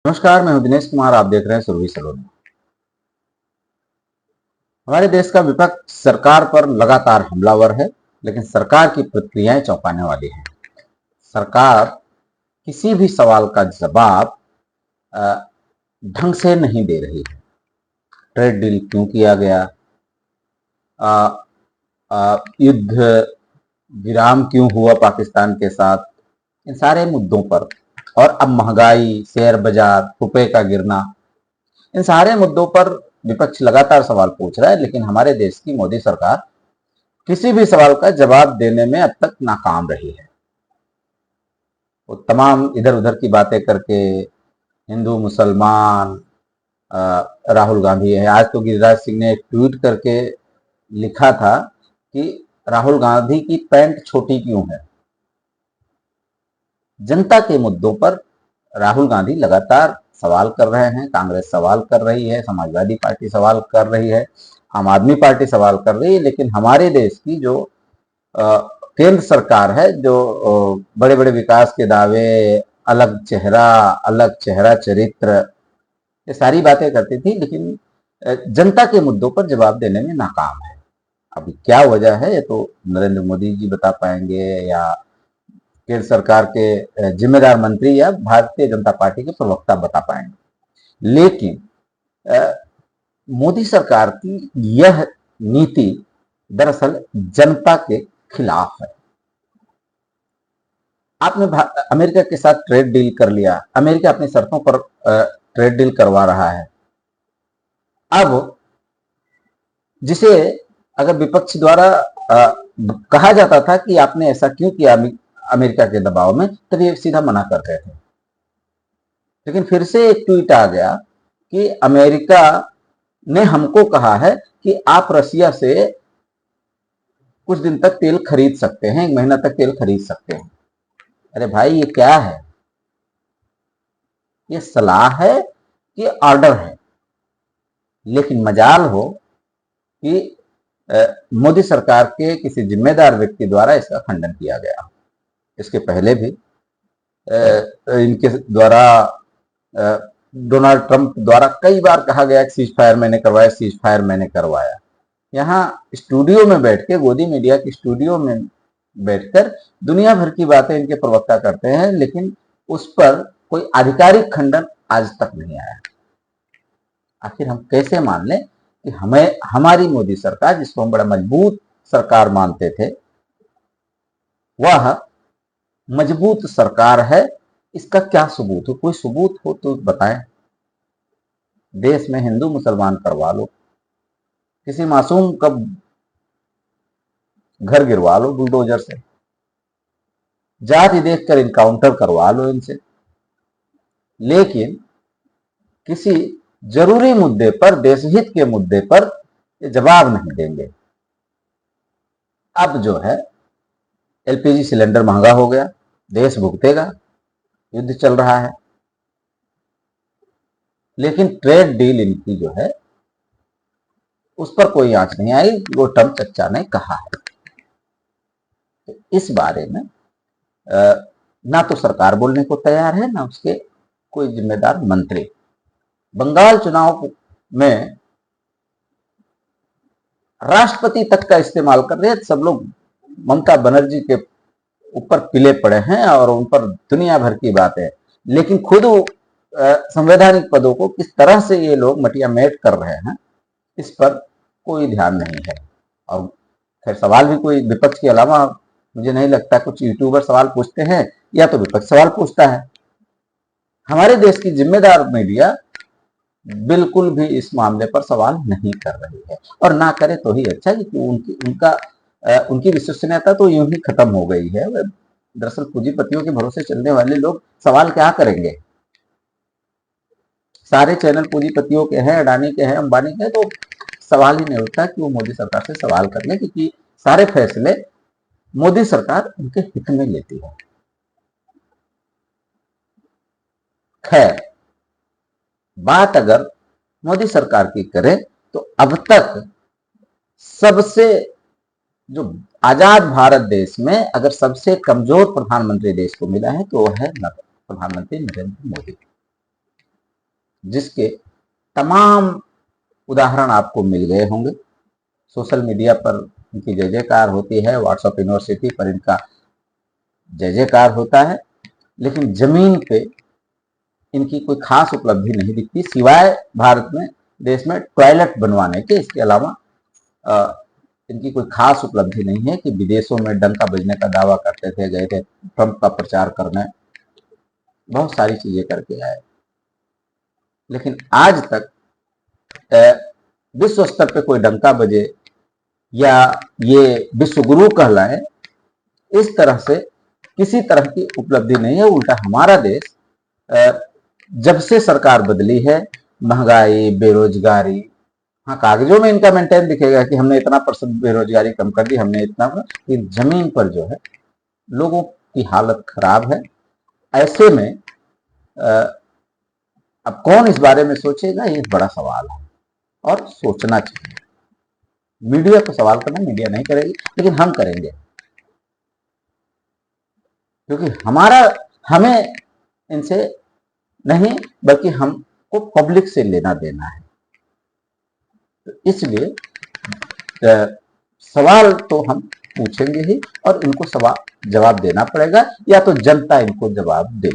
नमस्कार, मैं हूं दिनेश कुमार। आप देख रहे हैं सुरभि सलोनी। हमारे देश का विपक्ष सरकार पर लगातार हमलावर है, लेकिन सरकार की प्रतिक्रियाएं चौंकाने वाली हैं। सरकार किसी भी सवाल का जवाब अ, ढंग से नहीं दे रही है। ट्रेड डील क्यों किया गया, युद्ध विराम क्यों हुआ पाकिस्तान के साथ, इन सारे मुद्दों पर, और अब महंगाई, शेयर बाजार, रुपए का गिरना, इन सारे मुद्दों पर विपक्ष लगातार सवाल पूछ रहा है, लेकिन हमारे देश की मोदी सरकार किसी भी सवाल का जवाब देने में अब तक नाकाम रही है। वो तमाम इधर उधर की बातें करके हिंदू मुसलमान, राहुल गांधी है। आज तो गिरिराज सिंह ने एक ट्वीट करके लिखा था कि राहुल गांधी की पैंट छोटी क्यों है। जनता के मुद्दों पर राहुल गांधी लगातार सवाल कर रहे हैं, कांग्रेस सवाल कर रही है, समाजवादी पार्टी सवाल कर रही है, आम आदमी पार्टी सवाल कर रही है, लेकिन हमारे देश की जो केंद्र सरकार है, जो बड़े बड़े विकास के दावे, अलग चेहरा चरित्र, ये सारी बातें करती थी, लेकिन जनता के मुद्दों पर जवाब देने में नाकाम है। अभी क्या वजह है, ये तो नरेंद्र मोदी जी बता पाएंगे, या केंद्र सरकार के जिम्मेदार मंत्री, या भारतीय जनता पार्टी के प्रवक्ता बता पाएंगे। लेकिन मोदी सरकार की यह नीति दरअसल जनता के खिलाफ है। आपने अमेरिका के साथ ट्रेड डील कर लिया, अमेरिका अपनी शर्तों पर ट्रेड डील करवा रहा है। अब जिसे अगर विपक्ष द्वारा कहा जाता था कि आपने ऐसा क्यों किया अमेरिका के दबाव में, तब ये सीधा मना करते थे। लेकिन फिर से एक ट्वीट आ गया कि अमेरिका ने हमको कहा है कि आप रसिया से कुछ दिन तक तेल खरीद सकते हैं, 1 महीना तक तेल खरीद सकते हैं। अरे भाई, ये क्या है? ये सलाह है कि ऑर्डर है? लेकिन मजाल हो कि मोदी सरकार के किसी जिम्मेदार व्यक्ति द्वारा इसका खंडन किया गया। इसके पहले भी इनके द्वारा, डोनाल्ड ट्रंप द्वारा कई बार कहा गया कि सीज फायर मैंने करवाया, सीज फायर मैंने करवाया। यहाँ स्टूडियो में बैठ के, गोदी मीडिया की स्टूडियो में बैठकर दुनिया भर की बातें इनके प्रवक्ता करते हैं, लेकिन उस पर कोई आधिकारिक खंडन आज तक नहीं आया। आखिर हम कैसे मान लें कि हमें हमारी मोदी सरकार, जिसको हम बड़ा मजबूत सरकार मानते थे, वह मजबूत सरकार है? इसका क्या सबूत हो? कोई सबूत हो तो बताएं। देश में हिंदू मुसलमान करवा लो, किसी मासूम का घर गिरवा लो बुलडोजर से, जाति देखकर इनकाउंटर करवा लो इनसे, लेकिन किसी जरूरी मुद्दे पर, देशहित के मुद्दे पर ये जवाब नहीं देंगे। अब जो है, एलपीजी सिलेंडर महंगा हो गया, देश भुगतेगा, युद्ध चल रहा है, लेकिन ट्रेड डील इनकी जो है उस पर कोई आंच नहीं आई। वो ट्रंप चच्चा ने कहा है। तो इस बारे में ना तो सरकार बोलने को तैयार है, ना उसके कोई जिम्मेदार मंत्री। बंगाल चुनाव में राष्ट्रपति तक का इस्तेमाल कर रहे हैं। सब लोग ममता बनर्जी के ऊपर पिले पड़े हैं और उन पर दुनिया भर की बात है, लेकिन खुद संवैधानिक पदों को किस तरह से ये लोग मटिया मेट कर रहे हैं, इस पर कोई ध्यान नहीं है। और खैर, सवाल भी कोई विपक्ष के अलावा मुझे नहीं लगता कुछ यूट्यूबर सवाल पूछते हैं, या तो विपक्ष सवाल पूछता है। हमारे देश की जिम्मेदार मीडिया बिल्कुल भी इस मामले पर सवाल नहीं कर रही है, और ना करे तो ही अच्छा, क्योंकि उनकी विश्वसनीयता तो यूं ही खत्म हो गई है। दरअसल पूंजीपतियों के भरोसे चलने वाले लोग सवाल क्या करेंगे? सारे चैनल पूंजीपतियों के हैं, अडानी के हैं, अंबानी के हैं, तो सवाल ही नहीं उठता कि वो मोदी सरकार से सवाल कर ले, क्योंकि सारे फैसले मोदी सरकार उनके हित में लेती है। खैर, बात अगर मोदी सरकार की करें तो अब तक सबसे, जो आजाद भारत देश में अगर सबसे कमजोर प्रधानमंत्री देश को मिला है, तो वह है प्रधानमंत्री नरेंद्र मोदी। जिसके तमाम उदाहरण आपको मिल गए होंगे। सोशल मीडिया पर इनकी जय जयकार होती है, व्हाट्सएप यूनिवर्सिटी पर इनका जय जयकार होता है, लेकिन जमीन पे इनकी कोई खास उपलब्धि नहीं दिखती, सिवाय भारत में, देश में टॉयलेट बनवाने के। इसके अलावा इनकी कोई खास उपलब्धि नहीं है कि विदेशों में डंका बजने का दावा करते थे, गए थे ट्रंप का प्रचार करने, बहुत सारी चीजें करके आए, लेकिन आज तक विश्व स्तर पे कोई डंका बजे या ये विश्व गुरु कहलाए, इस तरह से किसी तरह की उपलब्धि नहीं है। उल्टा हमारा देश जब से सरकार बदली है, महंगाई, बेरोजगारी, हाँ कागजों में इनका मेंटेन दिखेगा कि हमने इतना % बेरोजगारी कम कर दी, हमने इतना, लेकिन जमीन पर जो है लोगों की हालत खराब है। ऐसे में अब कौन इस बारे में सोचेगा, ये बड़ा सवाल है और सोचना चाहिए। मीडिया को सवाल करना, मीडिया नहीं करेगी, लेकिन हम करेंगे, क्योंकि हमें इनसे नहीं, बल्कि हमको पब्लिक से लेना देना है। तो इसलिए सवाल तो हम पूछेंगे ही, और इनको जवाब देना पड़ेगा, या तो जनता इनको जवाब दे।